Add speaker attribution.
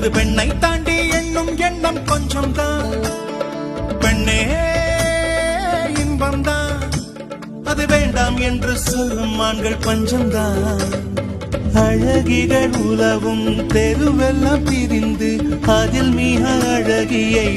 Speaker 1: அது பெண்ணை தாண்டி எண்ணும் எண்ணம் கொஞ்சம் தான். பெண்ணே இன்பம்தான், அது வேண்டாம் என்று சொல்லும் ஆண்கள் பஞ்சம்தான். அழகிகள் உலவும் தெருவெல்லாம் பிரிந்து அதில் மிக அழகியை